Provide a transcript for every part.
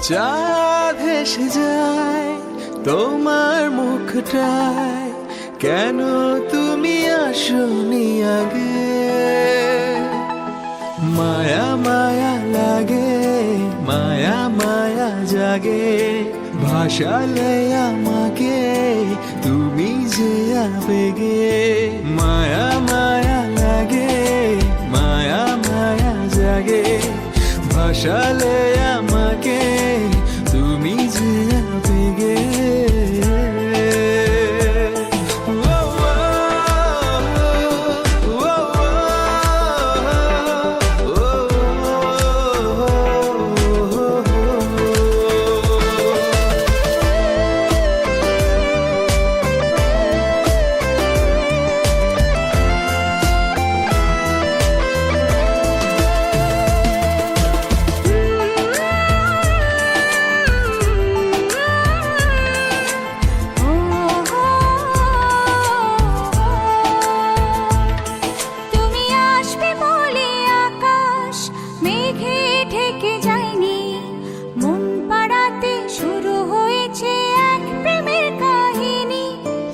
চাঁদ হেসে যায় তোমার মুখটায়, কেন তুমি আসনি আগে? মায়া মায়া লাগে, মায়া মায়া জাগে, ভাসালে আমাকে তুমি যে আবেগে। মায়া মায়া লাগে, মায়া মায়া জাগে, ভাসালে আমাকে তুমি যে আবেগে।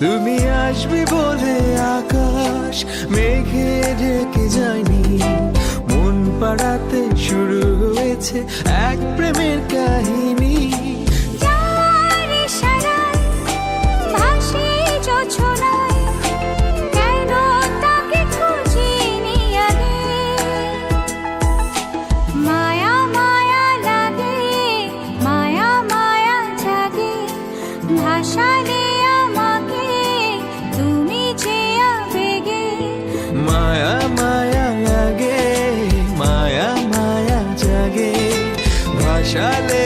তুমি আসবে বলে আকাশ মেঘে ঢেকে যায়নি, মন পাড়াতে শুরু হয়েছে এক প্রেমের কাহিনী। মায়া মায়া লাগে, মায়া মায়া জাগে, ভাসালে